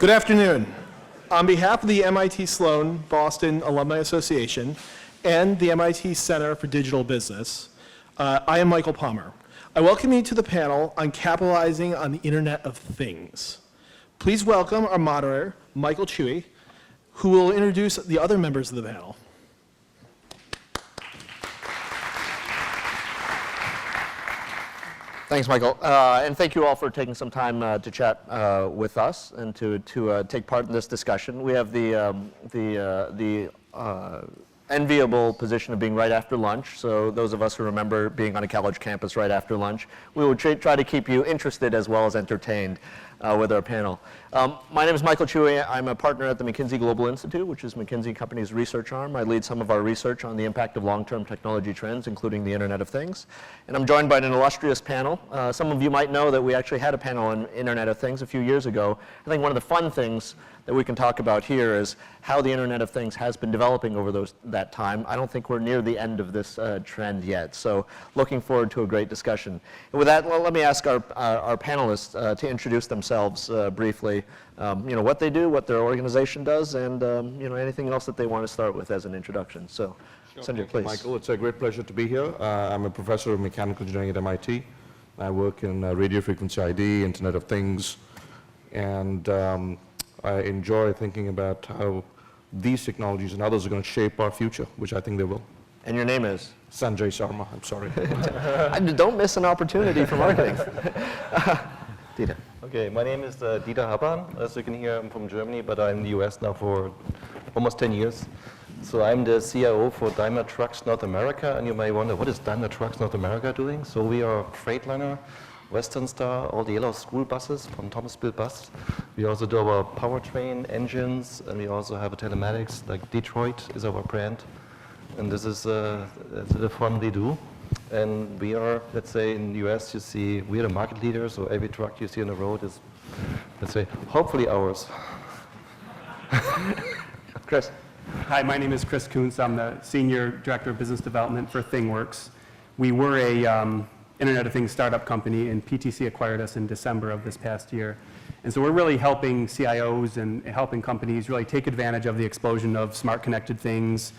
Good afternoon. On behalf of the MIT Sloan Boston Alumni Association and the MIT Center for Digital Business, I am Michael Palmer. I welcome you to the panel on capitalizing on the Internet of Things. Please welcome our moderator, Michael Chui, who will introduce the other members of the panel. Thanks, Michael. And thank you all for taking some time to chat with us and to take part in this discussion. We have the enviable position of being right after lunch. So those of us who remember being on a college campus right after lunch, we will try to keep you interested as well as entertained with our panel. My name is Michael Chui. I'm a partner at the McKinsey Global Institute, which is McKinsey Company's research arm. I lead some of our research on the impact of long-term technology trends, including the Internet of Things. And I'm joined by an illustrious panel. Some of you might know that we actually had a panel on Internet of Things a few years ago. I think one of the fun things that we can talk about here is how the Internet of Things has been developing over that time. I don't think we're near the end of this trend yet, so looking forward to a great discussion. And with that, let me ask our panelists to introduce themselves briefly. What they do, what their organization does, and anything else that they want to start with as an introduction. So, sure. Sanjay, please. Michael, it's a great pleasure to be here. I'm a professor of mechanical engineering at MIT. I work in radio frequency ID, Internet of Things, and I enjoy thinking about how these technologies and others are going to shape our future, which I think they will. And your name is? Sanjay Sarma, I'm sorry. Don't miss an opportunity for marketing. Dieter. Okay, my name is Dieter Haban. As you can hear, I'm from Germany, but I'm in the US now for almost 10 years. So I'm the CIO for Daimler Trucks North America, and you may wonder, what is Daimler Trucks North America doing? So we are Freightliner, Western Star, all the yellow school buses from Thomasville Bus. We also do our powertrain engines, and we also have a telematics, like Detroit is our brand. And this is the fun we do. And we are, let's say, in the US, you see, we are the market leader, so every truck you see on the road is, let's say, hopefully ours. Chris. Hi, my name is Chris Kuntz. I'm the Senior Director of Business Development for ThingWorks. We were a Internet of Things startup company, and PTC acquired us in December of this past year. And so we're really helping CIOs and helping companies really take advantage of the explosion of smart connected things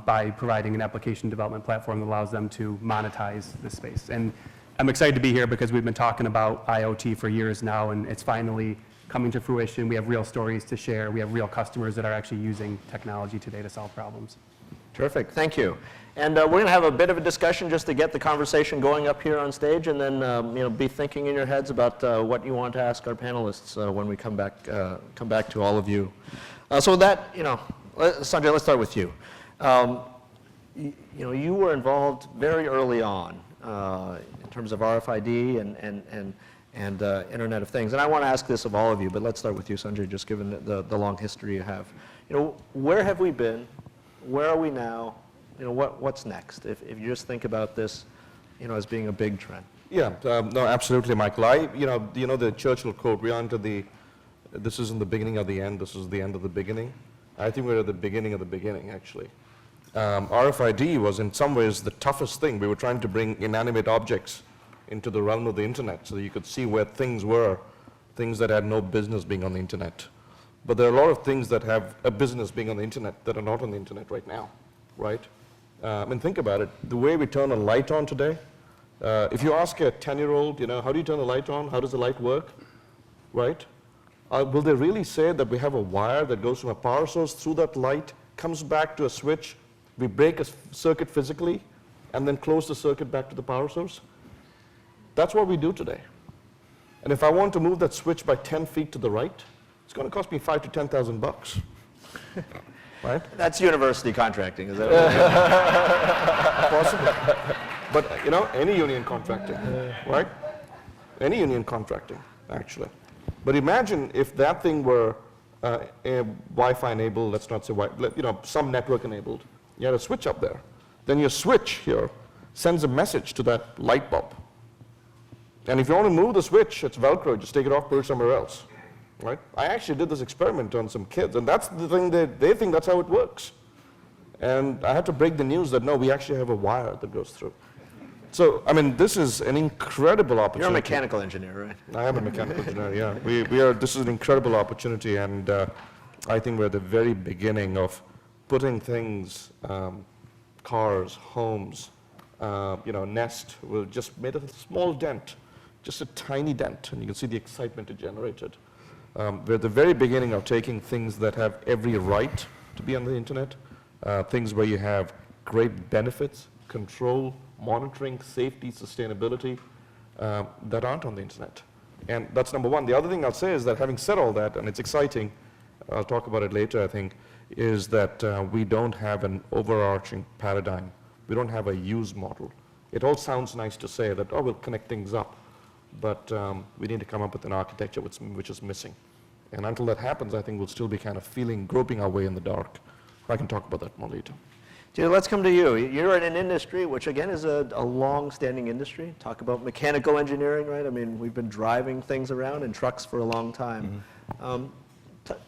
by providing an application development platform that allows them to monetize this space. And I'm excited to be here because we've been talking about IoT for years now, and it's finally coming to fruition. We have real stories to share. We have real customers that are actually using technology today to solve problems. Terrific, thank you. And we're going to have a bit of a discussion just to get the conversation going up here on stage, and then be thinking in your heads about what you want to ask our panelists when we come back to all of you. So with that, Sanjay, let's start with you. You were involved very early on in terms of RFID and Internet of Things. And I want to ask this of all of you, but let's start with you, Sanjay, just given the long history you have. Where have we been? Where are we now? What's next? If you just think about this, as being a big trend. Yeah, no, absolutely, Michael. The Churchill quote, this isn't the beginning of the end, this is the end of the beginning. I think we're at the beginning of the beginning, actually. RFID was in some ways the toughest thing. We were trying to bring inanimate objects into the realm of the internet so that you could see where things were, things that had no business being on the internet. But there are a lot of things that have a business being on the internet that are not on the internet right now, right? Think about it. The way we turn a light on today, if you ask a 10-year-old, how do you turn a light on? How does the light work, right? Will they really say that we have a wire that goes from a power source through that light, comes back to a switch, we break a circuit physically, and then close the circuit back to the power source? That's what we do today. And if I want to move that switch by 10 feet to the right, it's going to cost me $5,000 to $10,000, right? That's university contracting, is that what Possibly. But, any union contracting, right? Any union contracting, actually. But imagine if that thing were Wi-Fi enabled, let's not say some network enabled. You had a switch up there. Then your switch here sends a message to that light bulb. And if you want to move the switch, it's Velcro, just take it off, put it somewhere else, right? I actually did this experiment on some kids, and that's the thing they think that's how it works. And I had to break the news that no, we actually have a wire that goes through. So, I mean, this is an incredible You're a opportunity. mechanical engineer, right? I am a mechanical engineer, yeah. This is an incredible opportunity, and I think we're at the very beginning of putting things, cars, homes, Nest, will just made a small dent, just a tiny dent, and you can see the excitement it generated. We're at the very beginning of taking things that have every right to be on the internet, things where you have great benefits, control, monitoring, safety, sustainability, that aren't on the internet. And that's number one. The other thing I'll say is that having said all that, and it's exciting, I'll talk about it later, I think, is that we don't have an overarching paradigm. We don't have a use model. It all sounds nice to say that, oh, we'll connect things up, but we need to come up with an architecture which is missing. And until that happens, I think we'll still be kind of groping our way in the dark. I can talk about that more later. Julie, let's come to you. You're in an industry which, again, is a long-standing industry. Talk about mechanical engineering, right? I mean, we've been driving things around in trucks for a long time.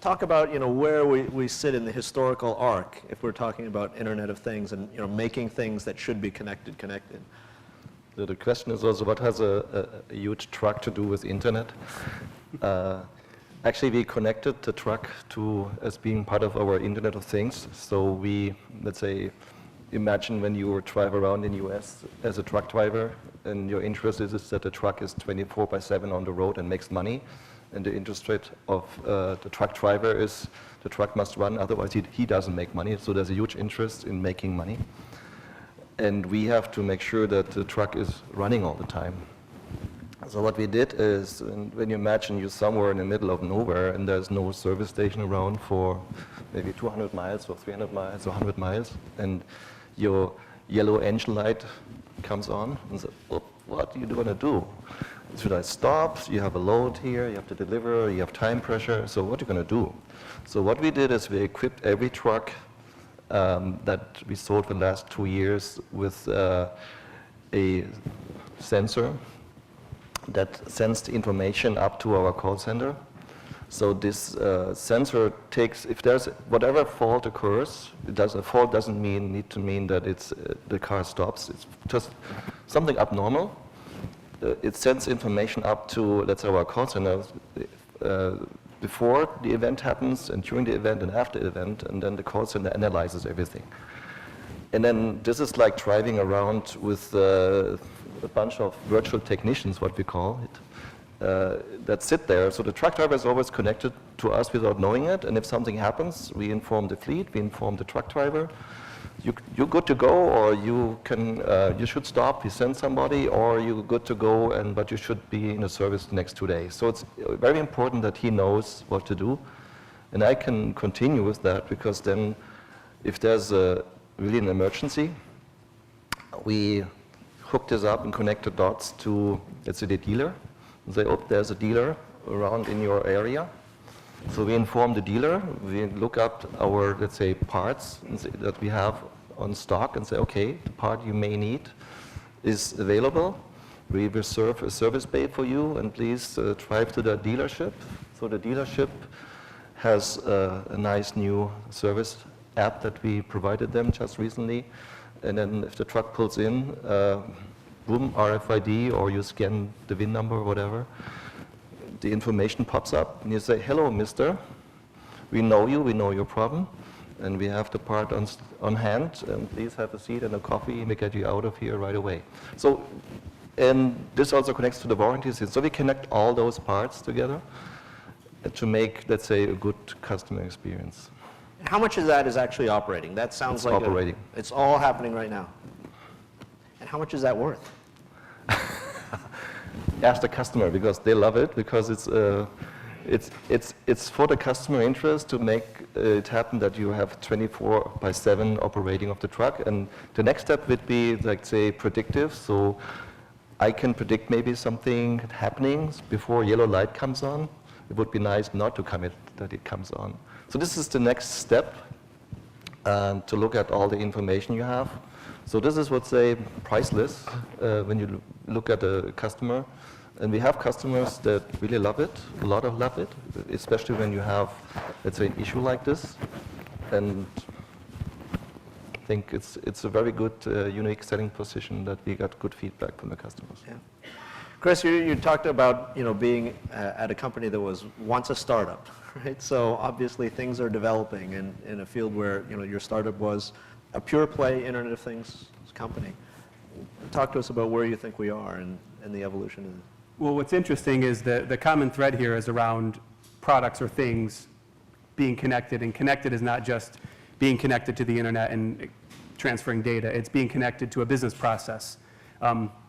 Talk about, where we sit in the historical arc if we're talking about Internet of Things and, making things that should be connected. The question is also, what has a huge truck to do with internet? Actually, we connected the truck as being part of our Internet of Things. So we, let's say, imagine when you drive around in the US as a truck driver, and your interest is that the truck is 24/7 on the road and makes money. And the interest rate of the truck driver is the truck must run, otherwise he doesn't make money. So there's a huge interest in making money. And we have to make sure that the truck is running all the time. So what we did is, when you imagine you're somewhere in the middle of nowhere and there's no service station around for maybe 200 miles or 300 miles or 100 miles, and your yellow engine light comes on, and so, what are you going to do? Should I stop? You have a load here, you have to deliver, you have time pressure, so what are you going to do? So what we did is we equipped every truck that we sold for the last 2 years with a sensor that sends the information up to our call center. So this sensor takes, if there's whatever fault occurs, a fault doesn't need to mean that the car stops. It's just something abnormal. It sends information up to, let's say, our call center before the event happens and during the event and after the event, and then the call center analyzes everything. And then this is like driving around with a bunch of virtual technicians, what we call it, that sit there. So the truck driver is always connected to us without knowing it, and if something happens, we inform the fleet, we inform the truck driver. You're good to go, or you should stop, you send somebody, or you're good to go, but you should be in a service the next 2 days. So it's very important that he knows what to do. And I can continue with that, because then if there's really an emergency, we hook this up and connect the dots to, let's say, the dealer, and say, oh, there's a dealer around in your area. So we inform the dealer, we look up our, let's say, parts that we have on stock and say, okay, the part you may need is available. We reserve a service bay for you, and please drive to the dealership. So the dealership has a nice new service app that we provided them just recently. And then if the truck pulls in, boom, RFID, or you scan the VIN number or whatever, the information pops up, and you say, hello, mister. We know you, we know your problem, and we have the part on hand, and please have a seat and a coffee, and we get you out of here right away. So, and this also connects to the warranty system. So we connect all those parts together to make, let's say, a good customer experience. How much of that is actually operating? That sounds like operating. It's all happening right now. And how much is that worth? Ask the customer, because they love it, because it's for the customer interest to make it happen that you have 24/7 operating of the truck. And the next step would be, like, say, predictive. So I can predict maybe something happening before yellow light comes on. It would be nice not to that it comes on. So this is the next step, to look at all the information you have. So this is what's, say, priceless when you look at a customer. And we have customers that really love it, a lot of love it, especially when you have, let's say, an issue like this. And think it's a very good, unique selling position that we got good feedback from the customers. Yeah. Chris, you talked about being at a company that was once a startup, right? So obviously things are developing in a field where your startup was a pure play Internet of Things company. Talk to us about where you think we are and the evolution of it. Well, what's interesting is the common thread here is around products or things being connected, and connected is not just being connected to the internet and transferring data. It's being connected to a business process.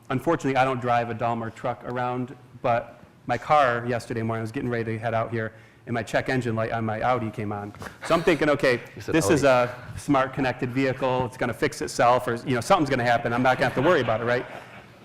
Unfortunately, I don't drive a Daimler truck around, but my car yesterday morning, I was getting ready to head out here, and my check engine light on my Audi came on. So I'm thinking, okay, this is a smart connected vehicle. It's going to fix itself, or something's going to happen. I'm not going to have to worry about it, right?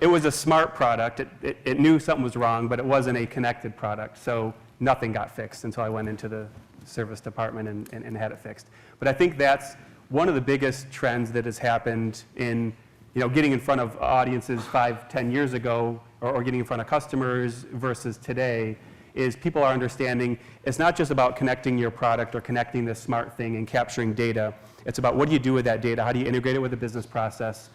It was a smart product. It knew something was wrong, but it wasn't a connected product. So nothing got fixed until I went into the service department and had it fixed. But I think that's one of the biggest trends that has happened in getting in front of audiences 5-10 years ago, or getting in front of customers versus today, is people are understanding it's not just about connecting your product or connecting this smart thing and capturing data. It's about what do you do with that data? How do you integrate it with a business process?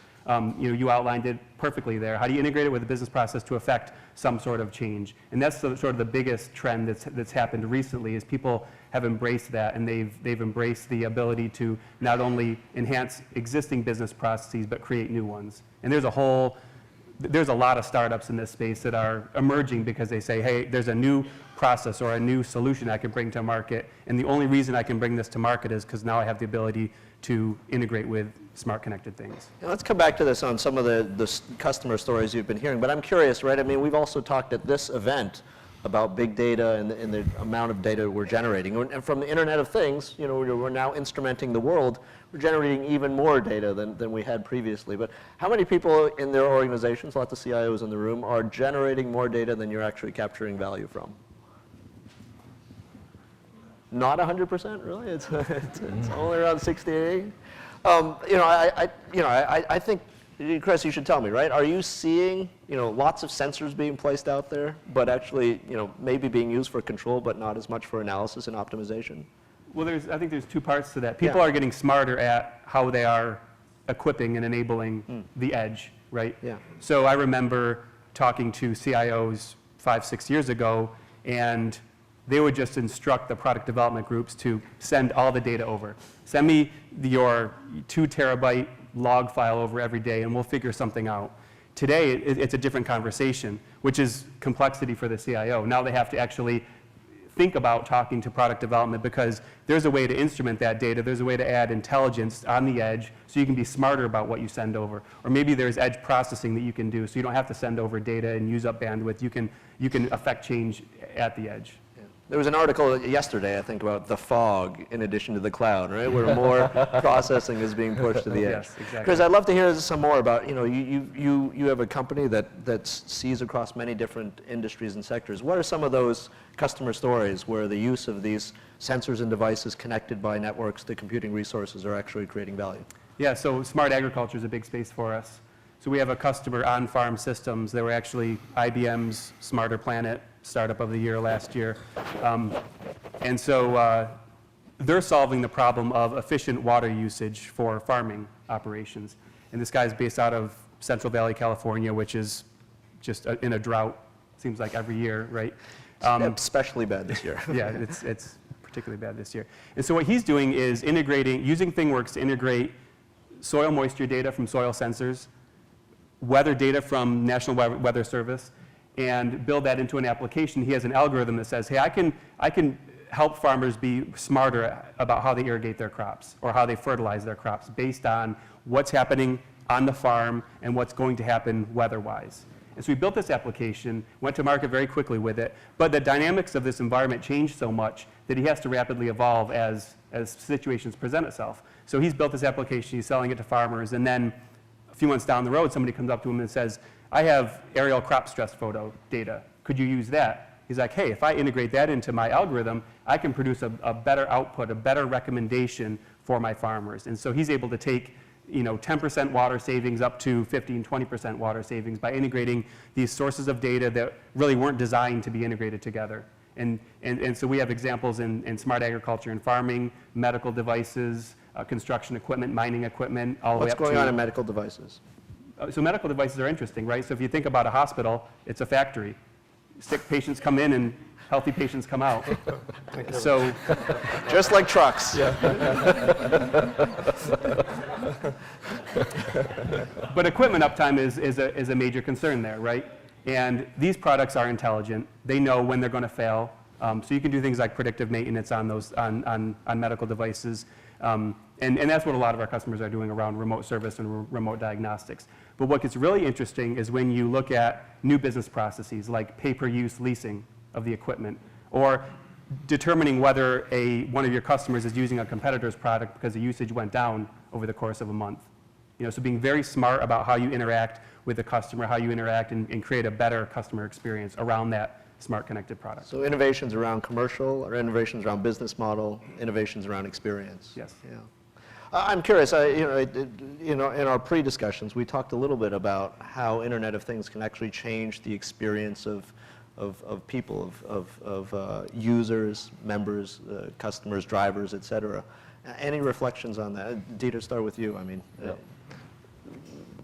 You outlined it perfectly there. How do you integrate it with a business process to affect some sort of change? And that's sort of the biggest trend that's happened recently, is people have embraced that, and they've embraced the ability to not only enhance existing business processes, but create new ones. And there's a lot of startups in this space that are emerging because they say, hey, there's a new process or a new solution I can bring to market, and the only reason I can bring this to market is because now I have the ability to integrate with smart connected things. Now, let's come back to this on some of the customer stories you've been hearing, but I'm curious, right? I mean, we've also talked at this event about big data and the amount of data we're generating. And from the Internet of Things, we're now instrumenting the world. We're generating even more data than we had previously. But how many people in their organizations, lots of CIOs in the room, are generating more data than you're actually capturing value from? Not 100%, really? It's only around 60 or 80. I think, Chris, you should tell me, right? Are you seeing, lots of sensors being placed out there, but actually, maybe being used for control, but not as much for analysis and optimization? Well, I think there's two parts to that. People are getting smarter at how they are equipping and enabling the edge, right? Yeah. So I remember talking to CIOs 5-6 years ago, and they would just instruct the product development groups to send all the data over. Send me your 2 terabyte log file over every day, and we'll figure something out. Today, it's a different conversation, which is complexity for the CIO. Now they have to actually think about talking to product development, because there's a way to instrument that data. There's a way to add intelligence on the edge so you can be smarter about what you send over. Or maybe there's edge processing that you can do so you don't have to send over data and use up bandwidth. You can affect change at the edge. There was an article yesterday, I think, about the fog in addition to the cloud, right? Where more processing is being pushed to the edge. Yes, exactly. Chris, I'd love to hear some more about, you have a company that sees across many different industries and sectors. What are some of those customer stories where the use of these sensors and devices connected by networks to computing resources are actually creating value? Yeah, so smart agriculture is a big space for us. So we have a customer, On-Farm Systems. They were actually IBM's Smarter Planet Startup of the Year last year. And so they're solving the problem of efficient water usage for farming operations. And this guy's based out of Central Valley, California, which is just in a drought, seems like every year, right? Especially bad this year. Yeah, it's particularly bad this year. And so what he's doing is using ThingWorx to integrate soil moisture data from soil sensors, weather data from National Weather Service, and build that into an application. He has an algorithm that says, hey, I can help farmers be smarter about how they irrigate their crops or how they fertilize their crops based on what's happening on the farm and what's going to happen weather-wise. And so we built this application, went to market very quickly with it, but the dynamics of this environment changed so much that he has to rapidly evolve as situations present itself. So he's built this application, he's selling it to farmers, and then a few months down the road, somebody comes up to him and says, I have aerial crop stress photo data. Could you use that? He's like, hey, if I integrate that into my algorithm, I can produce a better output, a better recommendation for my farmers. And so he's able to take 10% water savings up to 15, 20% water savings by integrating these sources of data that really weren't designed to be integrated together. And so we have examples in smart agriculture and farming, medical devices, construction equipment, mining equipment, all the way What's up going to... on in medical devices? So medical devices are interesting, right? So if you think about a hospital, it's a factory. Sick patients come in and healthy patients come out. So, Just like trucks. but equipment uptime is a major concern there, right? And these products are intelligent. They know when they're going to fail. So you can do things like predictive maintenance on those on medical devices. And that's what a lot of our customers are doing around remote service and remote diagnostics. But what gets really interesting is when you look at new business processes like pay-per-use leasing of the equipment, or determining whether one of your customers is using a competitor's product because the usage went down over the course of a month. So being very smart about how you interact with the customer, how you interact and create a better customer experience around that smart connected product. So innovations around commercial, or innovations around business model, innovations around experience. Yes. Yeah. I'm curious, in our pre-discussions, we talked a little bit about how Internet of Things can actually change the experience of people, of users, members, customers, drivers, et cetera. Any reflections on that? Dieter, start with you.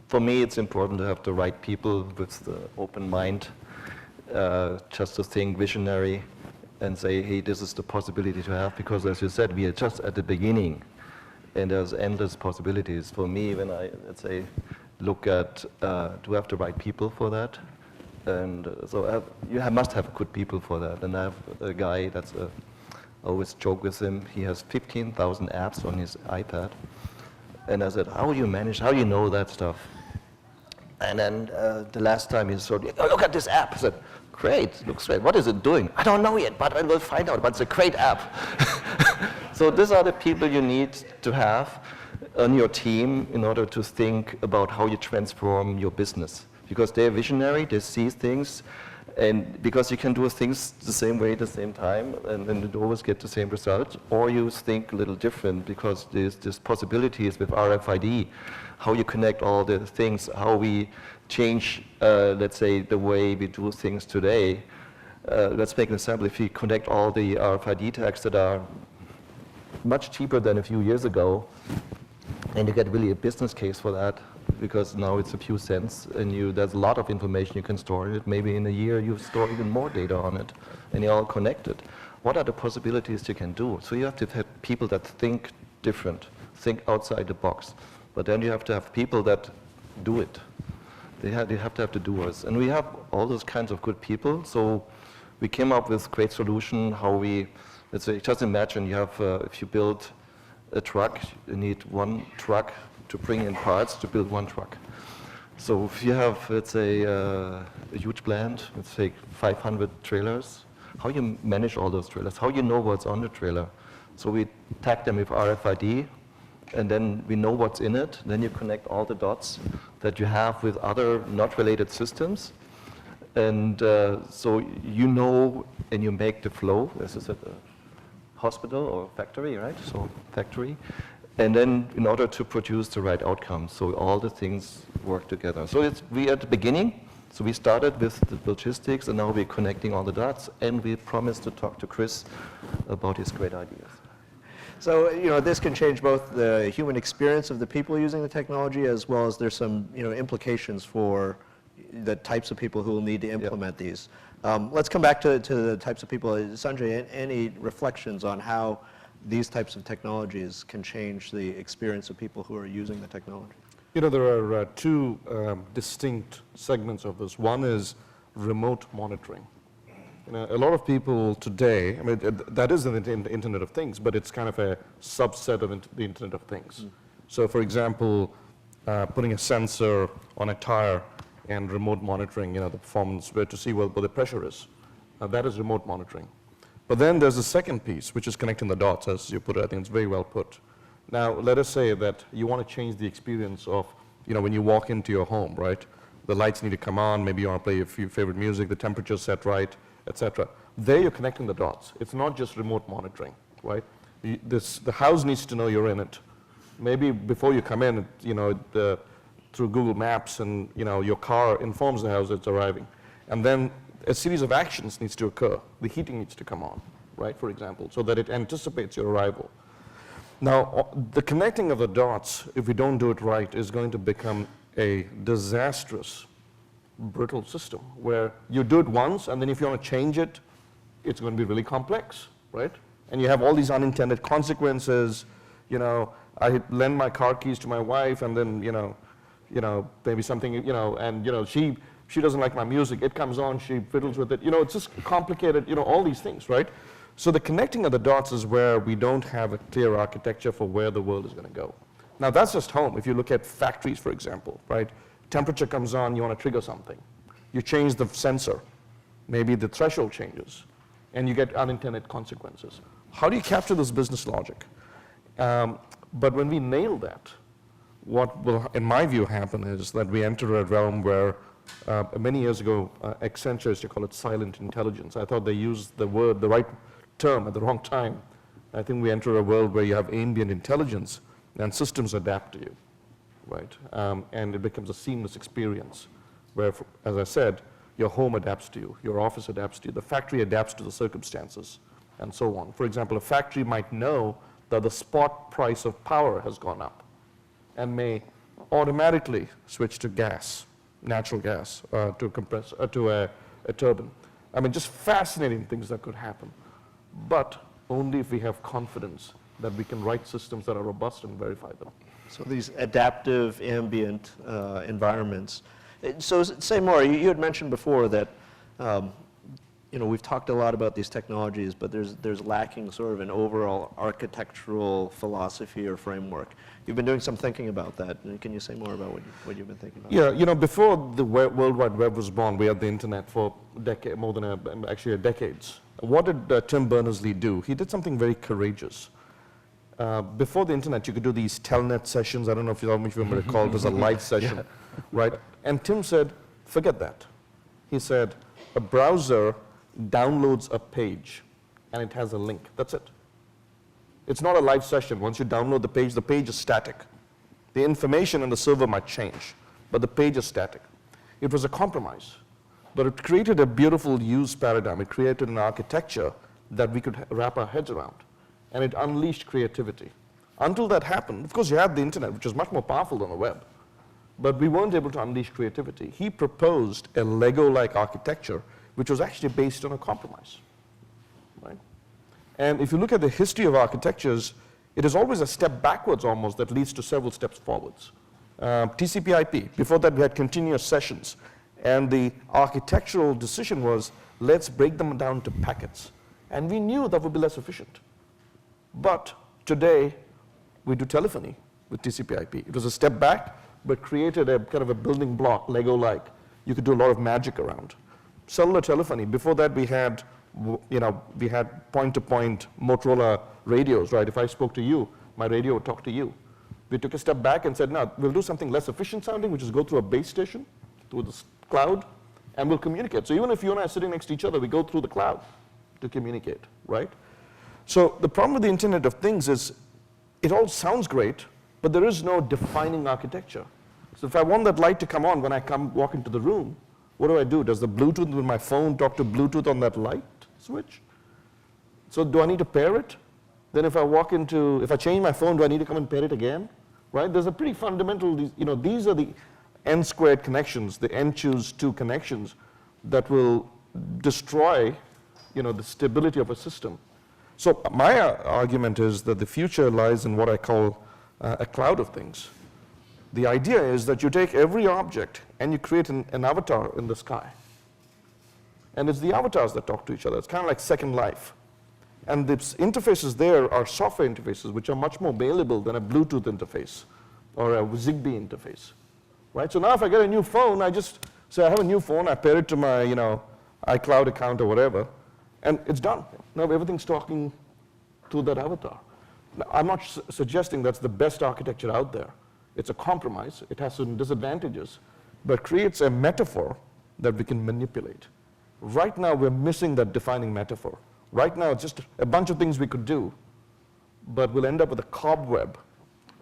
For me, it's important to have the right people with the open mind, just to think visionary and say, hey, this is the possibility to have, because as you said, we are just at the beginning. And there's endless possibilities. For me, when I, let's say, look at, do I have the right people for that? And so you must have good people for that. And I have a guy I always joke with him, he has 15,000 apps on his iPad. And I said, how do you manage, how do you know that stuff? And then the last time he showed me, oh, look at this app. I said, great, looks great. What is it doing? I don't know yet, but I will find out, but it's a great app. So these are the people you need to have on your team in order to think about how you transform your business. Because they're visionary, they see things, and because you can do things the same way at the same time, and then you always get the same result, or you think a little different, because there's possibilities with RFID, how you connect all the things, how we change, let's say, the way we do things today. Let's make an example. If you connect all the RFID tags that are much cheaper than a few years ago, and you get really a business case for that, because now it's a few cents, and there's a lot of information you can store in it. Maybe in a year you store even more data on it, and you're all connected. What are the possibilities you can do? So you have to have people that think different, think outside the box. But then you have to have people that do it. They have to have the doers. And we have all those kinds of good people. So we came up with a great solution how we, let's say, just imagine you have, if you build a truck, you need one truck to bring in parts to build one truck. So if you have, let's say, a huge plant, let's say 500 trailers, how you manage all those trailers, how you know what's on the trailer. So we tag them with RFID, and then we know what's in it. Then you connect all the dots that you have with other not related systems. And so you know, and you make the flow. This is a hospital or factory, right? So factory. And then in order to produce the right outcome, so all the things work together. So we at the beginning, so we started with the logistics, and now we're connecting all the dots, and we promised to talk to Chris about his great ideas. So, this can change both the human experience of the people using the technology, as well as there's some, implications for the types of people who will need to implement these. Let's come back to the types of people. Sanjay, any reflections on how these types of technologies can change the experience of people who are using the technology? There are two distinct segments of this. One is remote monitoring. A lot of people today, that is in the Internet of Things, but it's kind of a subset of the Internet of Things. So for example, putting a sensor on a tire and remote monitoring, the performance, where to see what the pressure is. That is remote monitoring. But then there's a second piece, which is connecting the dots, as you put it. I think it's very well put. Now, let us say that you want to change the experience of, when you walk into your home, right? The lights need to come on, maybe you want to play your favorite music, the temperature's set right, etc. There you're connecting the dots. It's not just remote monitoring, right? The house needs to know you're in it. Maybe before you come in, through Google Maps, and your car informs the house it's arriving. And then a series of actions needs to occur. The heating needs to come on, right, for example, so that it anticipates your arrival. Now, the connecting of the dots, if we don't do it right, is going to become a disastrous, brittle system where you do it once, and then if you want to change it, it's going to be really complex, right? And you have all these unintended consequences. You know, I lend my car keys to my wife, and then, maybe something, and, she doesn't like my music. It comes on, she fiddles with it. It's just complicated, all these things, right? So the connecting of the dots is where we don't have a clear architecture for where the world is going to go. Now, that's just home. If you look at factories, for example, right? Temperature comes on, you want to trigger something. You change the sensor. Maybe the threshold changes, and you get unintended consequences. How do you capture this business logic? But when we nail that, what will, in my view, happen is that we enter a realm where many years ago, Accenture used to call it silent intelligence. I thought they used the right term at the wrong time. I think we enter a world where you have ambient intelligence and systems adapt to you, right? And it becomes a seamless experience where, as I said, your home adapts to you, your office adapts to you, the factory adapts to the circumstances, and so on. For example, a factory might know that the spot price of power has gone up and may automatically switch to gas, natural gas, to a turbine. I mean, just fascinating things that could happen. But only if we have confidence that we can write systems that are robust and verify them. So these adaptive ambient environments. So say more. You had mentioned before that we've talked a lot about these technologies, but there's lacking sort of an overall architectural philosophy or framework. You've been doing some thinking about that. Can you say more about what you've been thinking about? Yeah, before the World Wide Web was born, we had the internet for more than decades. What did Tim Berners-Lee do? He did something very courageous. Before the internet, you could do these telnet sessions. I don't know if you remember it called. It was a live session, right? And Tim said, forget that. He said, a browser downloads a page, and it has a link. That's it. It's not a live session. Once you download the page is static. The information in the server might change, but the page is static. It was a compromise, but it created a beautiful use paradigm. It created an architecture that we could wrap our heads around, and it unleashed creativity. Until that happened, of course, you had the internet, which is much more powerful than the web, but we weren't able to unleash creativity. He proposed a Lego-like architecture, which was actually based on a compromise, right? And if you look at the history of architectures, it is always a step backwards almost that leads to several steps forwards. TCP/IP, before that we had continuous sessions, and the architectural decision was, let's break them down to packets. And we knew that would be less efficient. But today, we do telephony with TCP/IP. It was a step back, but created a kind of a building block, Lego-like. You could do a lot of magic around. Cellular telephony, before that we had point-to-point Motorola radios, right? If I spoke to you, my radio would talk to you. We took a step back and said, no, we'll do something less efficient sounding, which is go through a base station, through the cloud, and we'll communicate. So even if you and I are sitting next to each other, we go through the cloud to communicate, right? So the problem with the Internet of Things is it all sounds great, but there is no defining architecture. So if I want that light to come on when I walk into the room, what do? Does the Bluetooth with my phone talk to Bluetooth on that light switch? So do I need to pair it? Then if I change my phone, do I need to come and pair it again? Right? There's a pretty fundamental, these are the n-squared connections, the n-choose-2 connections that will destroy, the stability of a system. So my argument is that the future lies in what I call a cloud of things. The idea is that you take every object and you create an avatar in the sky. And it's the avatars that talk to each other. It's kind of like Second Life. And the interfaces there are software interfaces, which are much more malleable than a Bluetooth interface or a Zigbee interface. Right? So now if I get a new phone, I just say I have a new phone, I pair it to my iCloud account or whatever, and it's done. Now everything's talking to that avatar. Now, I'm not suggesting that's the best architecture out there. It's a compromise. It has certain disadvantages, but creates a metaphor that we can manipulate. Right now, we're missing that defining metaphor. Right now, it's just a bunch of things we could do, but we'll end up with a cobweb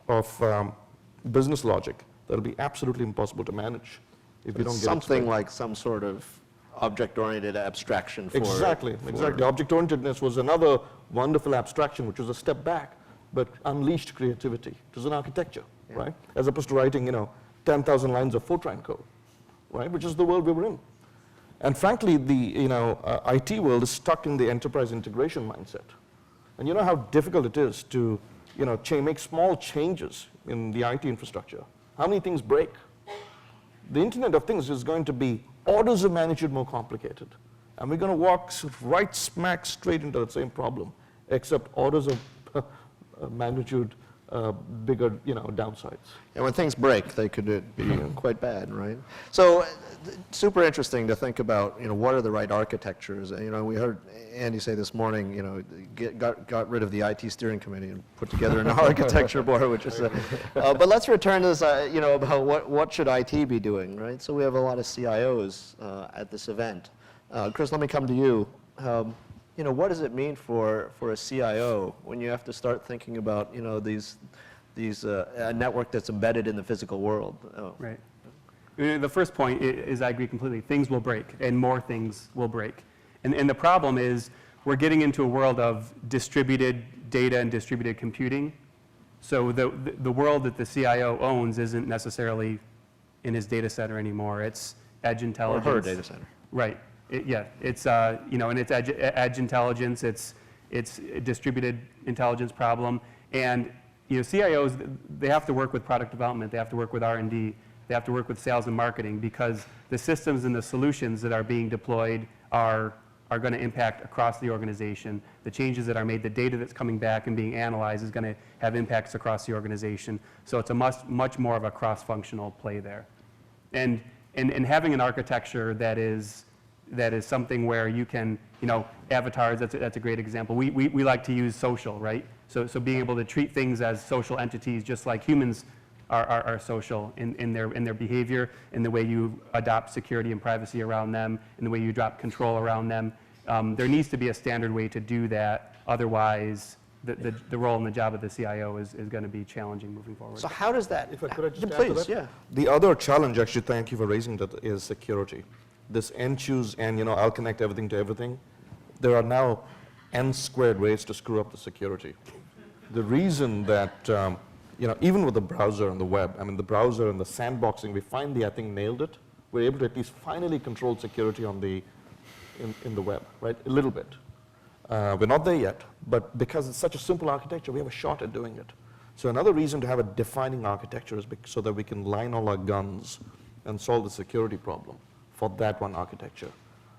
of business logic that'll be absolutely impossible to manage if we don't get it something straight. like some sort of object-oriented abstraction for Exactly. Object-orientedness was another wonderful abstraction, which was a step back, but unleashed creativity. It was an architecture, right? As opposed to writing, 10,000 lines of Fortran code, right? Which is the world we were in. And frankly, the IT world is stuck in the enterprise integration mindset. And you know how difficult it is to make small changes in the IT infrastructure. How many things break? The Internet of Things is going to be orders of magnitude more complicated. And we're going to walk right smack straight into the same problem, except orders of magnitude bigger, downsides. And when things break, they could be quite bad, right? So, super interesting to think about, what are the right architectures? We heard Andy say this morning, got rid of the IT steering committee and put together an architecture board, which is, but let's return to this, about what should IT be doing, right? So we have a lot of CIOs at this event. Chris, let me come to you. What does it mean for a CIO when you have to start thinking about, a network that's embedded in the physical world? Right. The first point is I agree completely. Things will break, and more things will break. And the problem is we're getting into a world of distributed data and distributed computing. So the world that the CIO owns isn't necessarily in his data center anymore. It's edge intelligence. Or her data center. Right. It's and it's edge intelligence. It's a distributed intelligence problem. And CIOs, they have to work with product development. They have to work with R&D. They have to work with sales and marketing because the systems and the solutions that are being deployed are going to impact across the organization. The changes that are made, the data that's coming back and being analyzed is going to have impacts across the organization. So it's a much more of a cross-functional play there. And having an architecture that is something where you can, avatars, that's a great example. We like to use social, right? So being able to treat things as social entities just like humans are social in their behavior, in the way you adopt security and privacy around them, in the way you adopt control around them. There needs to be a standard way to do that. Otherwise, the role and the job of the CIO is going to be challenging moving forward. So how does that? If I could just add to please, that? yeah. The other challenge, actually, thank you for raising that, is security. This n-choose and, I'll connect everything to everything. There are now n-squared ways to screw up the security. The reason that, even with the browser and the web, the browser and the sandboxing, we finally, I think, nailed it. We're able to at least finally control security on in the web, right? A little bit. We're not there yet, but because it's such a simple architecture, we have a shot at doing it. So another reason to have a defining architecture is so that we can line all our guns and solve the security problem for that one architecture.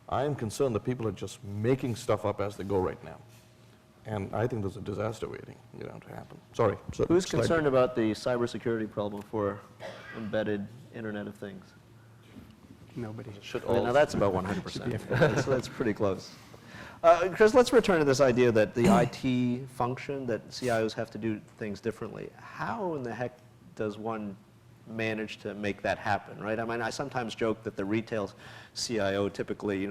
I am concerned that people are just making stuff up as they go right now. And I think there's a disaster waiting, to happen. Sorry. Who's concerned about the cybersecurity problem for embedded Internet of Things? Nobody. Now that's about 100%. That's pretty close. Chris, let's return to this idea that the IT function, that CIOs have to do things differently. How in the heck does one manage to make that happen, right? I sometimes joke that the retail CIO typically,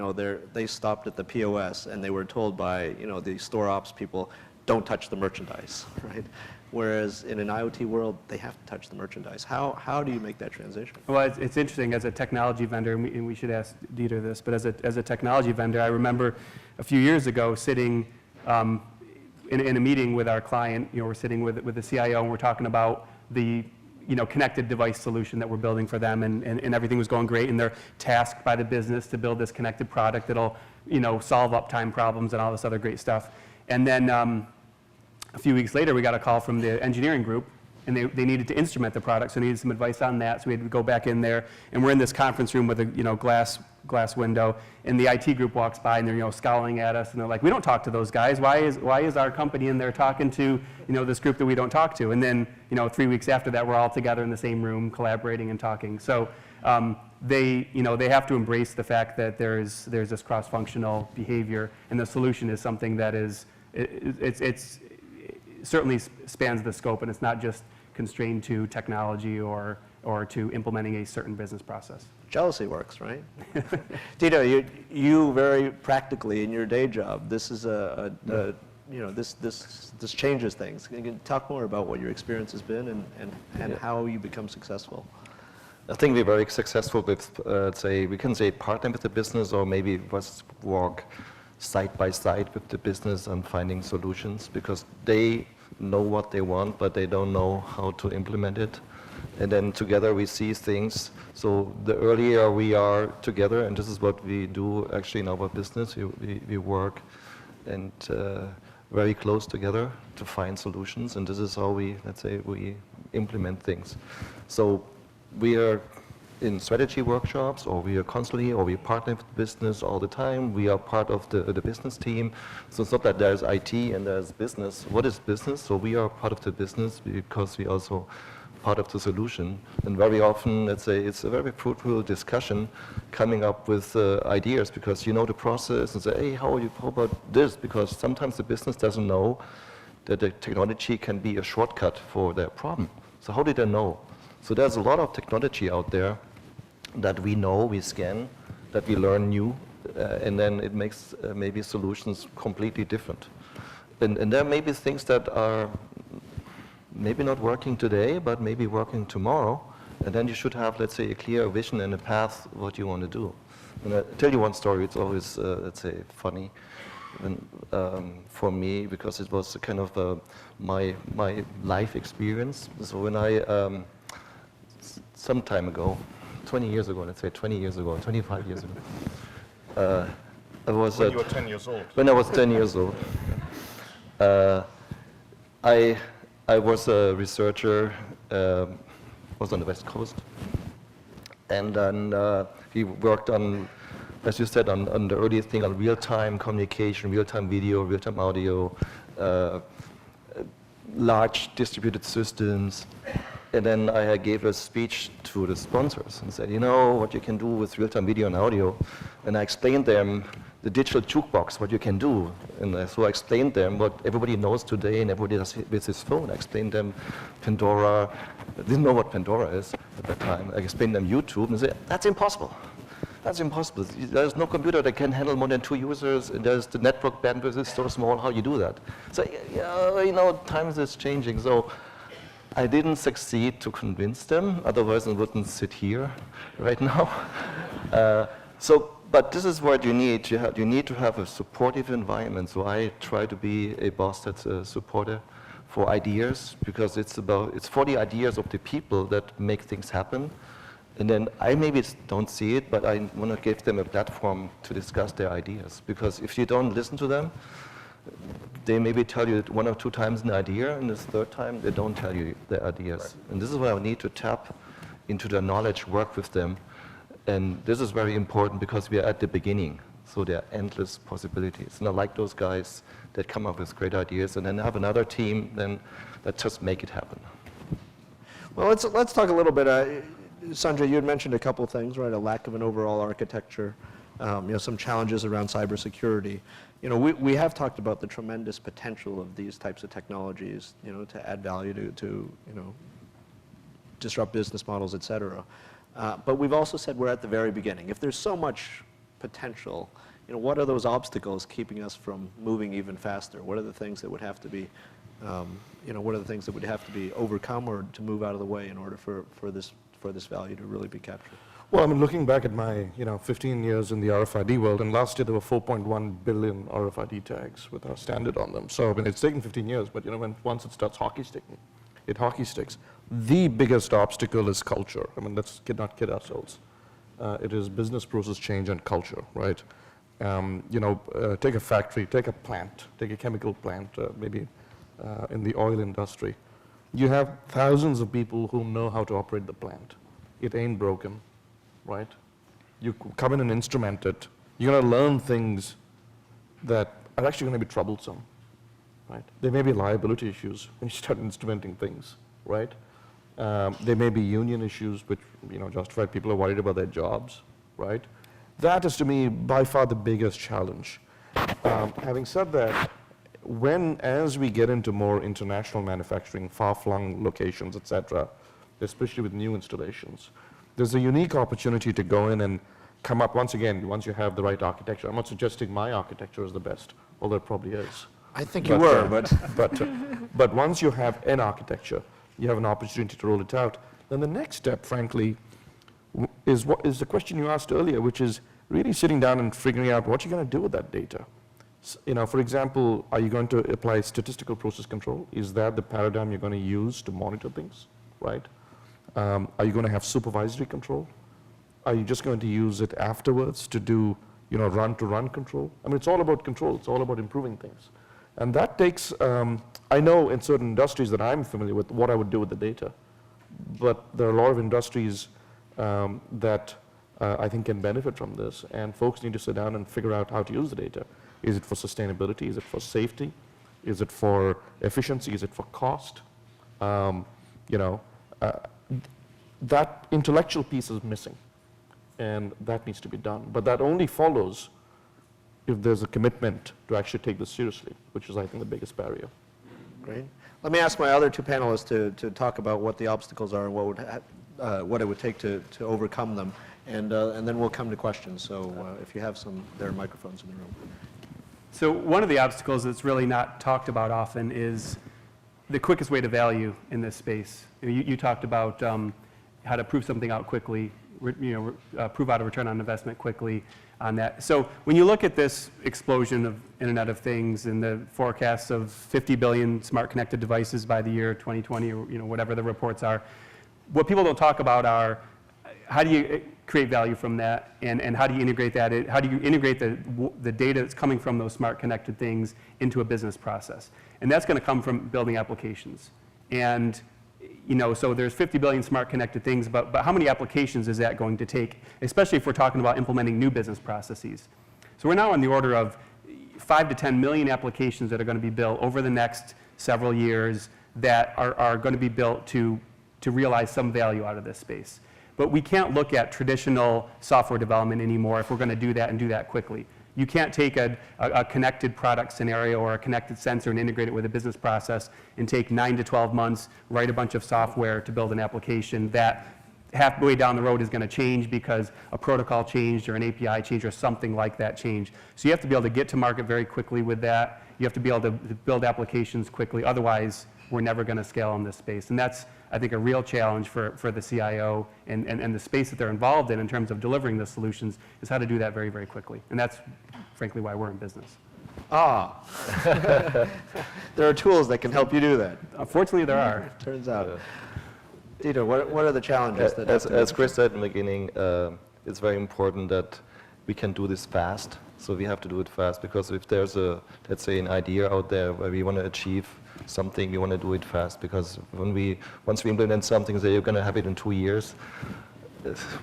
they stopped at the POS and they were told by, the store ops people, don't touch the merchandise, right? Whereas in an IoT world, they have to touch the merchandise. How do you make that transition? Well, it's interesting as a technology vendor, and we should ask Dieter this, but as a technology vendor, I remember a few years ago sitting in a meeting with our client, we're sitting with the CIO and we're talking about the connected device solution that we're building for them, and everything was going great, and they're tasked by the business to build this connected product that'll, solve uptime problems and all this other great stuff. And then a few weeks later, we got a call from the engineering group, and they needed to instrument the product, so needed some advice on that, so we had to go back in there, and we're in this conference room with a, glass window, and the IT group walks by, and they're, scowling at us, and they're like, we don't talk to those guys. Why is our company in there talking to, this group that we don't talk to? And then, 3 weeks after that, we're all together in the same room, collaborating and talking. So they have to embrace the fact that there's this cross-functional behavior, and the solution is something that is, it's certainly spans the scope, and it's not just constrained to technology or to implementing a certain business process. Jealousy works, right? Dieter, you very practically in your day job, this is this changes things. Can you talk more about what your experience has been and how you become successful? I think we're very successful with, we can say partner with the business, or maybe just walk side by side with the business and finding solutions, because they know what they want, but they don't know how to implement it. And then together we see things. So the earlier we are together, and this is what we do actually in our business, we work and very close together to find solutions, and this is how we, let's say, we implement things. So we are in strategy workshops, or we are constantly, or we partner with business all the time. We are part of the business team. So it's not that there's IT and there's business. What is business? So we are part of the business because we also part of the solution. And very often, let's say, it's a very fruitful discussion coming up with ideas, because you know the process and say, hey, how about this? Because sometimes the business doesn't know that the technology can be a shortcut for their problem. So how did they know? So there's a lot of technology out there that we know, we scan, that we learn new, and then it makes maybe solutions completely different. And there may be things that are maybe not working today, but maybe working tomorrow, and then you should have, let's say, a clear vision and a path what you want to do. And I'll tell you one story, it's always, let's say, funny for me, because it was kind of my life experience. So when I, some time ago, 20 years ago, let's say 20 years ago, 25 years ago, I was When you were 10 years old. When I was 10 years old. I was a researcher, was on the West Coast, and then he worked on, as you said, on the earliest thing, on real-time communication, real-time video, real-time audio, large distributed systems. And then I gave a speech to the sponsors and said, you know, what you can do with real-time video and audio. And I explained them the digital jukebox, what you can do. And so I explained them what everybody knows today and everybody does with his phone. I explained them Pandora. I didn't know what Pandora is at that time. I explained them YouTube and said, that's impossible. That's impossible. There's no computer that can handle more than 2 users. And there's the network bandwidth is so small. How you do that? So, yeah, you know, times is changing. So I didn't succeed to convince them. Otherwise, I wouldn't sit here right now. But this is what you need. You need to have a supportive environment. So I try to be a boss that's a supporter for ideas, because it's for the ideas of the people that make things happen. And then I maybe don't see it, but I want to give them a platform to discuss their ideas. Because if you don't listen to them, they maybe tell you 1 or 2 times an idea, and this third time they don't tell you their ideas. Right. And this is why I need to tap into their knowledge, work with them. And this is very important because we are at the beginning. So there are endless possibilities. And I like those guys that come up with great ideas and then have another team then that just make it happen. Well, let's talk a little bit. Sanjay, you had mentioned a couple things, right? A lack of an overall architecture, some challenges around cybersecurity. We have talked about the tremendous potential of these types of technologies, to add value to disrupt business models, et cetera. But we've also said we're at the very beginning. If there's so much potential, what are those obstacles keeping us from moving even faster? What are the things that would have to be, what are the things that would have to be overcome or to move out of the way in order for this value to really be captured? Well, I mean, looking back at my 15 years in the RFID world, and last year there were 4.1 billion RFID tags with our standard on them. So I mean, it's taken 15 years, but once it starts hockey sticking, it hockey sticks. The biggest obstacle is culture. I mean, let's not kid ourselves. It is business process change and culture, right? Take a factory, take a plant, take a chemical plant, maybe in the oil industry. You have thousands of people who know how to operate the plant. It ain't broken, right? You come in and instrument it. You're going to learn things that are actually going to be troublesome, right? There may be liability issues when you start instrumenting things, right? There may be union issues which, justified people are worried about their jobs, right? That is, to me, by far the biggest challenge. Having said that, as we get into more international manufacturing, far-flung locations, et cetera, especially with new installations, there's a unique opportunity to go in and come up, once you have the right architecture. I'm not suggesting my architecture is the best, although it probably is. I think you were, but once you have an architecture, you have an opportunity to roll it out. Then the next step, frankly, is the question you asked earlier, which is really sitting down and figuring out what you're going to do with that data. For example, are you going to apply statistical process control? Is that the paradigm you're going to use to monitor things, right? Are you going to have supervisory control? Are you just going to use it afterwards to do, run-to-run control? I mean, it's all about control. It's all about improving things. And that takes, I know in certain industries that I'm familiar with what I would do with the data, but there are a lot of industries that I think can benefit from this, and folks need to sit down and figure out how to use the data. Is it for sustainability? Is it for safety? Is it for efficiency? Is it for cost? That intellectual piece is missing, and that needs to be done. But that only follows if there's a commitment to actually take this seriously, which is, I think, the biggest barrier. Great. Let me ask my other two panelists to talk about what the obstacles are and what it would take to overcome them, and then we'll come to questions. So if you have some, there are microphones in the room. So one of the obstacles that's really not talked about often is the quickest way to value in this space. You talked about how to prove something out quickly, prove out a return on investment quickly on that. So when you look at this explosion of Internet of Things and the forecasts of 50 billion smart connected devices by the year 2020, or whatever the reports are, what people don't talk about are how do you create value from that, and how do you integrate that? How do you integrate the data that's coming from those smart connected things into a business process? And that's going to come from building applications. And so there's 50 billion smart connected things, but how many applications is that going to take, especially if we're talking about implementing new business processes? So we're now on the order of 5 to 10 million applications that are going to be built over the next several years that are going to be built to realize some value out of this space. But we can't look at traditional software development anymore if we're going to do that and do that quickly. You can't take a connected product scenario or a connected sensor and integrate it with a business process and take 9 to 12 months, write a bunch of software to build an application that halfway down the road is going to change because a protocol changed or an API changed or something like that changed. So you have to be able to get to market very quickly with that. You have to be able to build applications quickly. Otherwise, we're never going to scale in this space. And that's, I think, a real challenge for the CIO and the space that they're involved in terms of delivering the solutions is how to do that very, very quickly. And that's, frankly, why we're in business. There are tools that can help you do that. Unfortunately, there are. Turns out. Dieter, what are the challenges that As Chris said in the beginning, it's very important that we can do this fast. So we have to do it fast, because if there's let's say, an idea out there where we want to achieve something, we want to do it fast, because once we implement something, say you're going to have it in 2 years,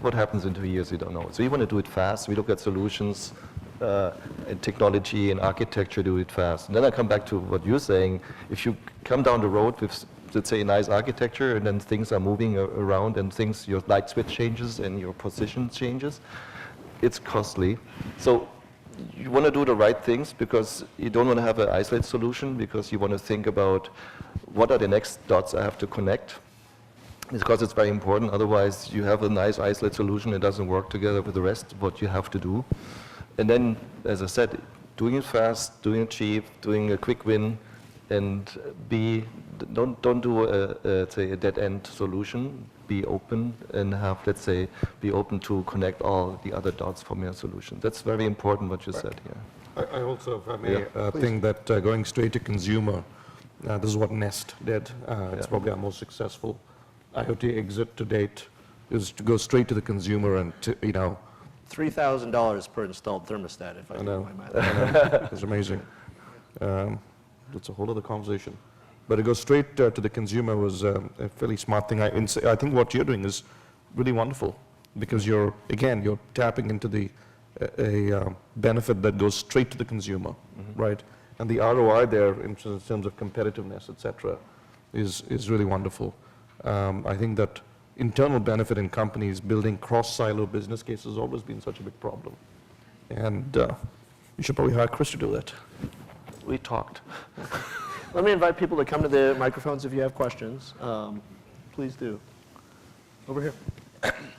what happens in 2 years, we don't know. So we want to do it fast. We look at solutions, and technology and architecture, do it fast. And then I come back to what you're saying. If you come down the road with, let's say, a nice architecture, and then things are moving around, and your light switch changes and your position changes, it's costly. So you want to do the right things, because you don't want to have an isolated solution, because you want to think about what are the next dots I have to connect, because it's very important. Otherwise, you have a nice isolated solution that doesn't work together with the rest of what you have to do. And then, as I said, doing it fast, doing it cheap, doing a quick win, and don't do say a dead-end solution. Be open and be open to connect all the other dots from your solution. That's very important what you said here. I also, if I may, think that going straight to consumer, this is what Nest did. It's probably our most successful IoT exit to date, is to go straight to the consumer and $3,000 per installed thermostat, if I do my math. I know. It's amazing. That's a whole other conversation. But to go straight to the consumer was a fairly smart thing. I think what you're doing is really wonderful, because you're tapping into a benefit that goes straight to the consumer, right? And the ROI there in terms of competitiveness, et cetera, is really wonderful. I think that internal benefit in companies building cross-silo business cases has always been such a big problem. And you should probably hire Chris to do that. We talked. Let me invite people to come to the microphones if you have questions. Please do. Over here.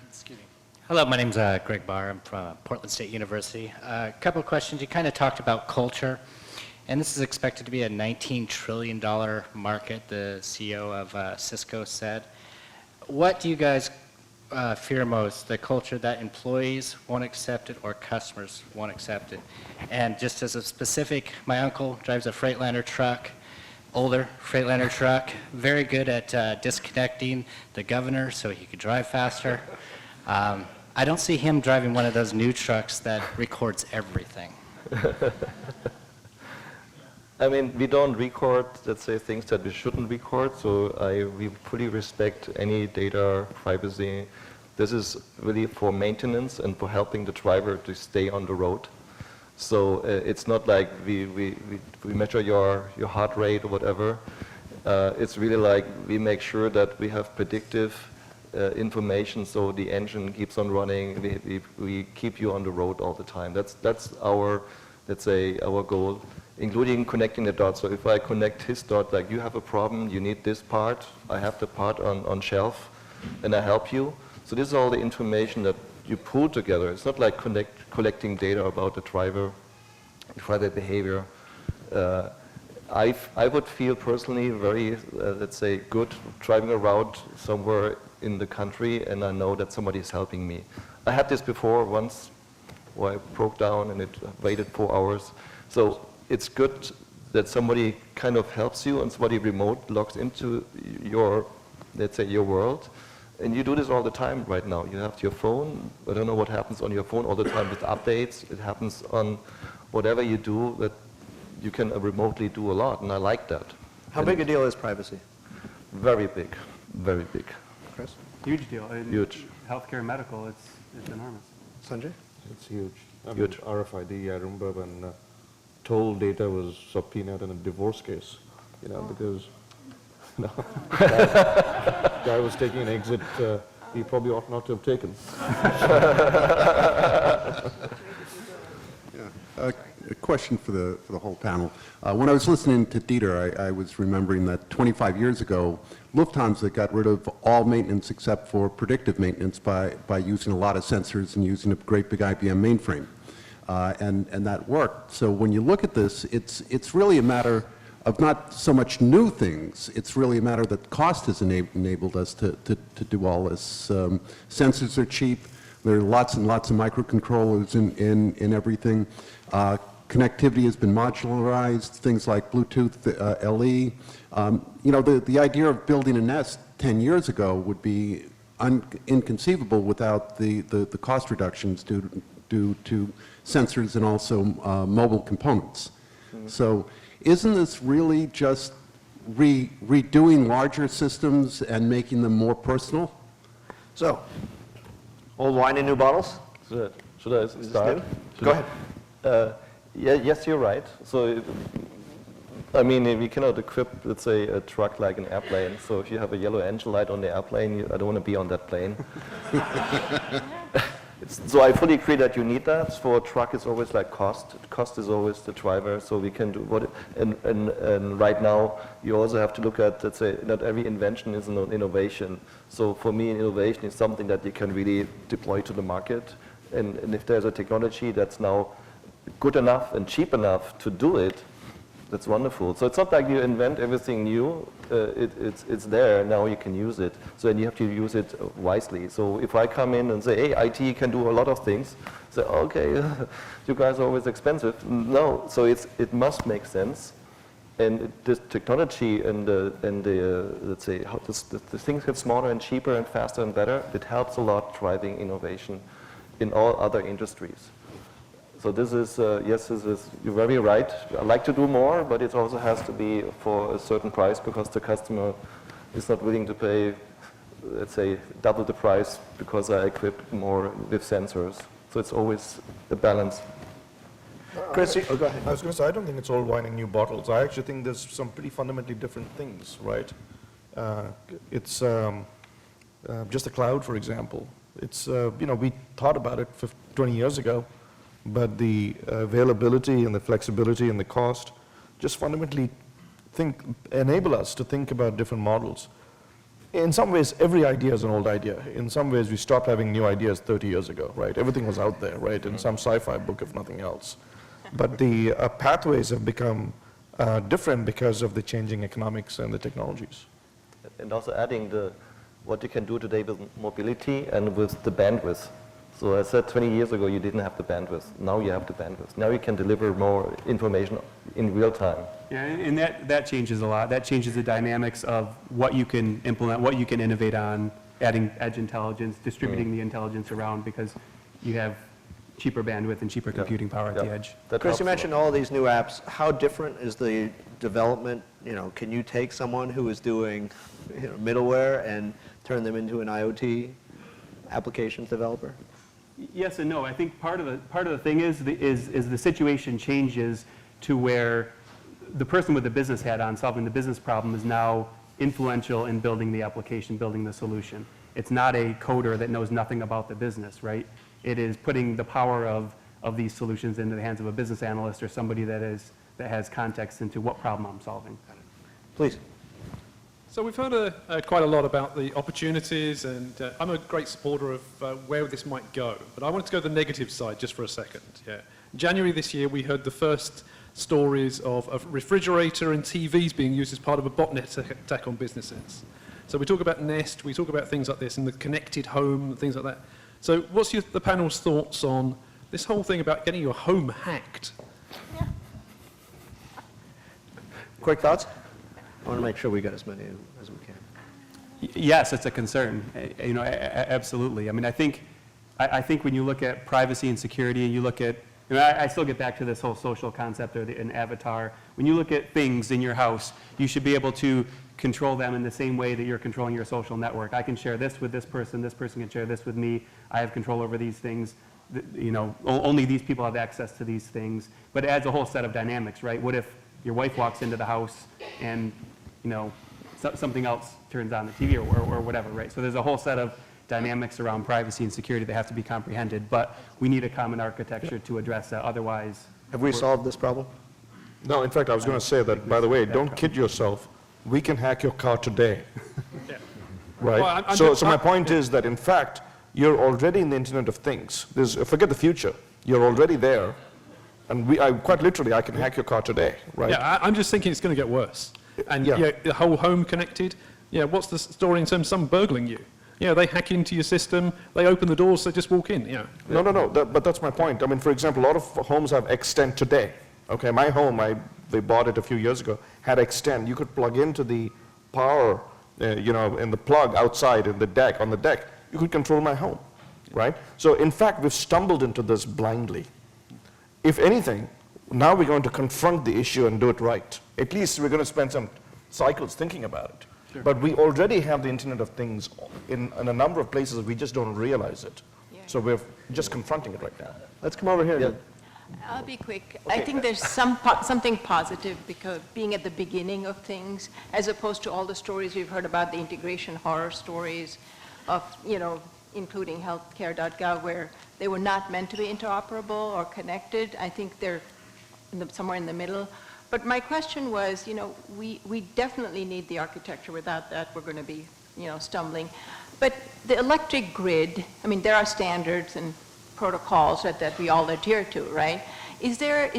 Excuse me. Hello, my name's Greg Barr. I'm from Portland State University. A couple of questions. You kind of talked about culture, and this is expected to be a $19 trillion market, the CEO of Cisco said. What do you guys fear most, the culture that employees won't accept it or customers won't accept it. And just as a specific, my uncle drives a Freightliner truck, older Freightliner truck, very good at disconnecting the governor so he could drive faster. I don't see him driving one of those new trucks that records everything. I mean, we don't record, let's say, things that we shouldn't record, so we fully respect any data privacy. This is really for maintenance and for helping the driver to stay on the road. So it's not like we measure your heart rate or whatever. It's really like we make sure that we have predictive information so the engine keeps on running. We keep you on the road all the time. That's our, let's say, our goal, including connecting the dots. So if I connect his dot, like you have a problem, you need this part, I have the part on shelf, and I help you. So this is all the information that you pull together. It's not like collecting data about the driver behavior. I would feel personally very, let's say, good driving around somewhere in the country and I know that somebody is helping me. I had this before once where I broke down and it waited 4 hours. So it's good that somebody kind of helps you and somebody remote logs into your, let's say, your world. And you do this all the time right now. You have your phone. I don't know what happens on your phone all the time with updates. It happens on whatever you do that you can remotely do a lot, and I like that. How big a deal is privacy? Very big, very big. Chris? Huge deal. In Huge. healthcare and medical, it's enormous. Sanjay? It's huge. I mean, Huge. RFID, I remember when toll data was subpoenaed in a divorce case, because guy was taking an exit he probably ought not to have taken. A question for the whole panel. When I was listening to Dieter, I was remembering that 25 years ago, Lufthansa got rid of all maintenance except for predictive maintenance by using a lot of sensors and using a great big IBM mainframe. And that worked. So when you look at this, it's really a matter of not so much new things, it's really a matter that cost has enabled us to do all this. Sensors are cheap, there are lots and lots of microcontrollers in everything. Connectivity has been modularized, things like Bluetooth LE. The idea of building a Nest 10 years ago would be inconceivable without the cost reductions due to sensors and also mobile components. Mm-hmm. So isn't this really just redoing larger systems and making them more personal? So, old wine in new bottles? Should I start? Go ahead. Yes, you're right. So, I mean, we cannot equip, let's say, a truck like an airplane. So if you have a yellow engine light on the airplane, I don't want to be on that plane. So I fully agree that you need that. For a truck, it's always like cost. Cost is always the driver. So we can do what, and right now, you also have to look at, let's say, not every invention is an innovation. So for me, innovation is something that you can really deploy to the market. And if there's a technology that's now good enough and cheap enough to do it, that's wonderful. So it's not like you invent everything new. It's there, now you can use it. So then you have to use it wisely. So if I come in and say, hey, IT can do a lot of things, say, okay, you guys are always expensive. No, so it must make sense. And this technology and let's say, how the things get smaller and cheaper and faster and better, it helps a lot driving innovation in all other industries. So this is, yes, you're very right. I like to do more, but it also has to be for a certain price because the customer is not willing to pay, let's say, double the price because I equip more with sensors. So it's always a balance. Chris, go ahead. I was going to say, I don't think it's all wine in new bottles. I actually think there's some pretty fundamentally different things, right? It's just the cloud, for example. It's, we thought about it 20 years ago. But the availability and the flexibility and the cost just fundamentally enable us to think about different models. In some ways, every idea is an old idea. In some ways, we stopped having new ideas 30 years ago, right? Everything was out there, right, in some sci-fi book, if nothing else. But the pathways have become different because of the changing economics and the technologies. And also adding what you can do today with mobility and with the bandwidth. So I said 20 years ago you didn't have the bandwidth. Now you have the bandwidth. Now you can deliver more information in real time. Yeah, and that changes a lot. That changes the dynamics of what you can implement, what you can innovate on, adding edge intelligence, distributing the intelligence around, because you have cheaper bandwidth and cheaper computing power at the edge. That Chris, helps you a lot. mentioned all these new apps. How different is the development? Can you take someone who is doing middleware and turn them into an IoT applications developer? Yes and no. I think part of the thing is the situation changes to where the person with the business hat on solving the business problem is now influential in building the application, building the solution. It's not a coder that knows nothing about the business, right? It is putting the power of these solutions into the hands of a business analyst or somebody that has context into what problem I'm solving. Please. So we've heard quite a lot about the opportunities, and I'm a great supporter of where this might go. But I wanted to go to the negative side just for a second. Yeah. January this year, we heard the first stories of a refrigerator and TVs being used as part of a botnet attack on businesses. So we talk about Nest, we talk about things like this, and the connected home, things like that. So what's the panel's thoughts on this whole thing about getting your home hacked? Quick thoughts? I want to make sure we got as many as we can. Yes, it's a concern. Absolutely. I mean, I think when you look at privacy and security, and you look at, I still get back to this whole social concept or an avatar. When you look at things in your house, you should be able to control them in the same way that you're controlling your social network. I can share this with this person can share this with me. I have control over these things. Only these people have access to these things. But it adds a whole set of dynamics, right? What if your wife walks into the house and something else turns on the TV or whatever, right? So there's a whole set of dynamics around privacy and security that have to be comprehended, but we need a common architecture to address that. Otherwise, Have we solved this problem? No, in fact, I was going to say that, by the way, don't kid yourself. We can hack your car today. Right? Well, So my point is that, in fact, you're already in the Internet of Things. Forget the future. You're already there. And quite literally, I can hack your car today, right? Yeah, I'm just thinking it's going to get worse. And Yeah. the whole home connected, what's the story in terms of someone burgling you? They hack into your system, they open the doors, they just walk in, No, but that's my point. I mean, for example, a lot of homes have Extend today. Okay, my home, we bought it a few years ago, had Extend. You could plug into the power, in the plug outside on the deck. You could control my home, right? So in fact, we've stumbled into this blindly. If anything, now we're going to confront the issue and do it right. At least we're going to spend some cycles thinking about it. Sure. But we already have the Internet of Things in a number of places, we just don't realize it. Yeah. So we're just confronting it right now. Let's come over here. Yeah. I'll be quick. I think there's something positive because being at the beginning of things, as opposed to all the stories we've heard about, the integration horror stories of, including healthcare.gov, where they were not meant to be interoperable or connected. I think they're somewhere in the middle. But my question was, we definitely need the architecture. Without that, we're going to be, stumbling. But the electric grid, there are standards and protocols that we all adhere to, right? Is there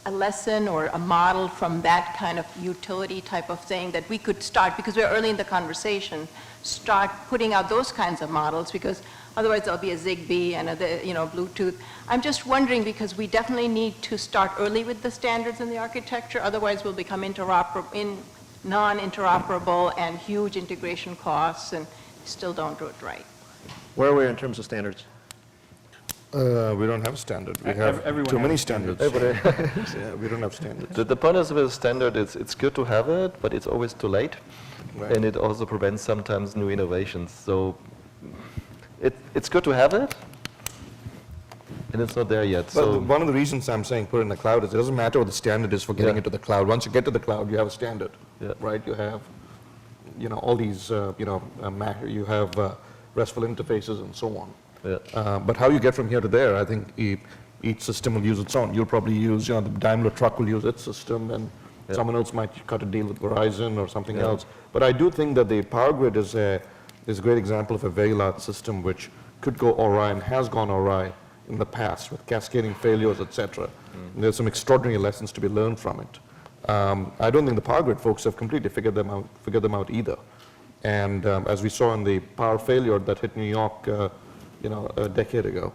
a lesson or a model from that kind of utility type of thing that we could start, because we're early in the conversation, start putting out those kinds of models, because otherwise there'll be a Zigbee and a Bluetooth. I'm just wondering, because we definitely need to start early with the standards and the architecture, otherwise we'll become non-interoperable and huge integration costs and still don't do it right. Where are we in terms of standards? We don't have a standard. We have Everyone too has many standards. standards. Yeah, we don't have standards. The point is with a standard, it's good to have it, but it's always too late. Right. And it also prevents sometimes new innovations. So it's good to have it, and it's not there yet. But one of the reasons I'm saying put it in the cloud is it doesn't matter what the standard is for getting into the cloud. Once you get to the cloud, you have a standard, right? You have, all these, you have RESTful interfaces and so on. Yeah. But how you get from here to there, I think each system will use its own. You'll probably use, the Daimler truck will use its system, and someone else might cut a deal with Verizon or something else. But I do think that the power grid is a great example of a very large system which could go awry and has gone awry in the past with cascading failures, etc. There's some extraordinary lessons to be learned from it. I don't think the power grid folks have completely figured them out either. And as we saw in the power failure that hit New York, a decade ago.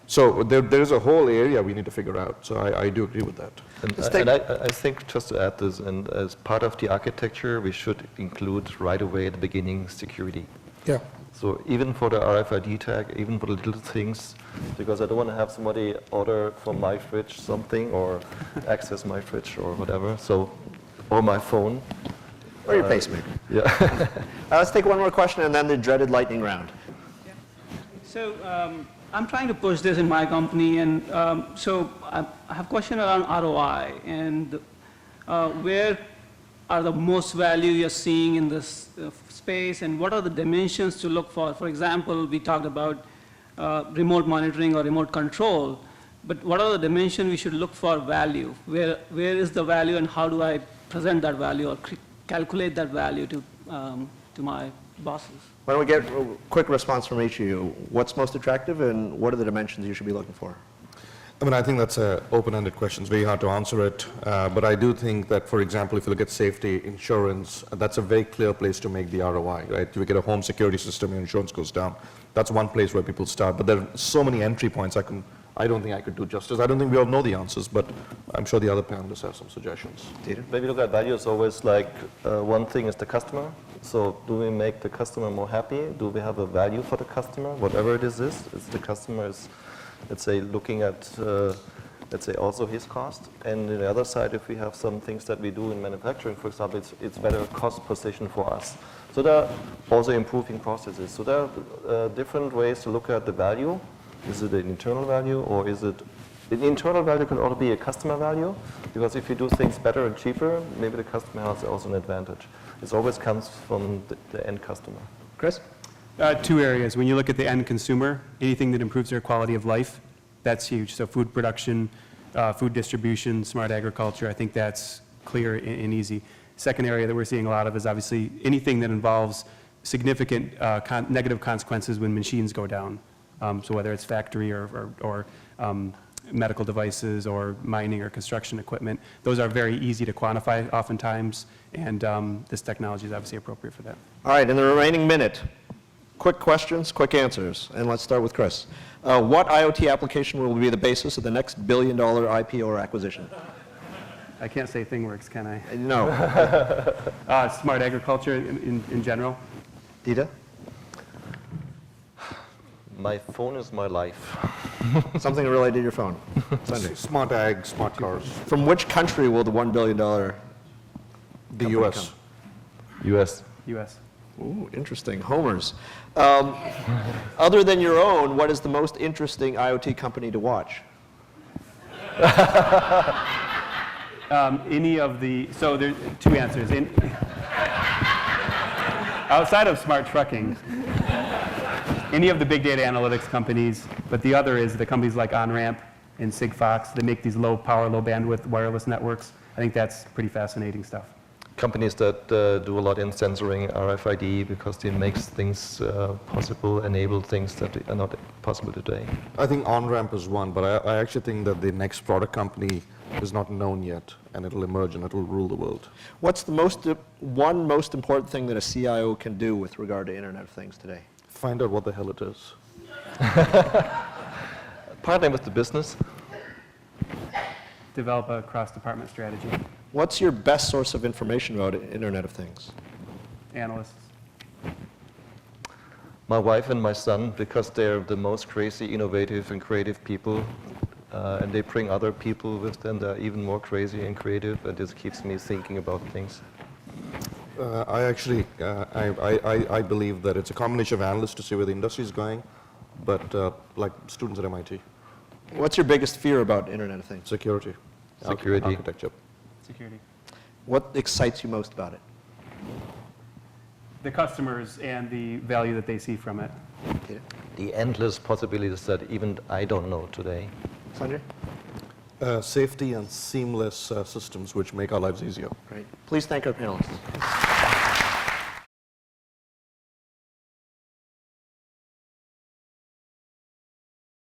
So there is a whole area we need to figure out. So I do agree with that. And I think, just to add this, and as part of the architecture, we should include right away at the beginning security. Yeah. So even for the RFID tag, even for the little things, because I don't want to have somebody order from my fridge something or access my fridge or whatever, so, or my phone. Or your pacemaker. Yeah. Let's take one more question and then the dreaded lightning round. So I'm trying to push this in my company, and so I have a question around ROI, and where are the most value you're seeing in this space, and what are the dimensions to look for? For example, we talked about remote monitoring or remote control, but what are the dimensions we should look for value? Where is the value, and how do I present that value or calculate that value to my bosses? Why don't we get a quick response from each of you? What's most attractive, and what are the dimensions you should be looking for? I mean, I think that's an open-ended question. It's very hard to answer it. But I do think that, for example, if you look at safety, insurance, that's a very clear place to make the ROI, right? If you get a home security system, your insurance goes down. That's one place where people start. But there are so many entry points I don't think I could do justice. I don't think we all know the answers, but I'm sure the other panelists have some suggestions. When we look at value, it's always like one thing is the customer. So do we make the customer more happy? Do we have a value for the customer? Whatever it is it's the customer is, let's say, looking at, let's say, also his cost. And on the other side, if we have some things that we do in manufacturing, for example, it's better cost position for us. So there are also improving processes. So there are different ways to look at the value. Is it an internal value, or is it, the internal value can also be a customer value, because if you do things better and cheaper, maybe the customer has also an advantage. It always comes from the end customer. Chris? Two areas. When you look at the end consumer, anything that improves their quality of life, that's huge. So food production, food distribution, smart agriculture, I think that's clear and easy. Second area that we're seeing a lot of is obviously anything that involves significant negative consequences when machines go down. So whether it's factory or medical devices or mining or construction equipment, those are very easy to quantify oftentimes, and this technology is obviously appropriate for that. All right, in the remaining minute, quick questions, quick answers. And let's start with Chris. What IoT application will be the basis of the next billion-dollar IPO or acquisition? I can't say ThingWorks, can I? No. Smart agriculture in general. Dita? My phone is my life. Something related to your phone. Sanjay. Smart ag, smart cars. From which country will the $1 billion The U.S. US. U.S. Ooh, interesting. Homers. Other than your own, what is the most interesting IoT company to watch? Any of the, so there's two answers. Outside of smart trucking, any of the big data analytics companies, but the other is the companies like OnRamp and Sigfox that make these low power, low bandwidth wireless networks. I think that's pretty fascinating stuff. Companies that do a lot in censoring RFID because it makes things possible, enable things that are not possible today. I think OnRamp is one, but I actually think that the next product company is not known yet, and it'll emerge and it'll rule the world. What's the one most important thing that a CIO can do with regard to Internet of Things today? Find out what the hell it is. Partner with the business. Develop a cross-department strategy. What's your best source of information about Internet of Things? Analysts. My wife and my son, because they're the most crazy, innovative, and creative people, and they bring other people with them that are even more crazy and creative, and this keeps me thinking about things. I actually, I believe that it's a combination of analysts to see where the industry is going, but like students at MIT. What's your biggest fear about Internet of Things? Security. Security. Architecture. Security. What excites you most about it? The customers and the value that they see from it. The endless possibilities that even I don't know today. Sanjay? Safety and seamless systems which make our lives easier. Great. Please thank our panelists.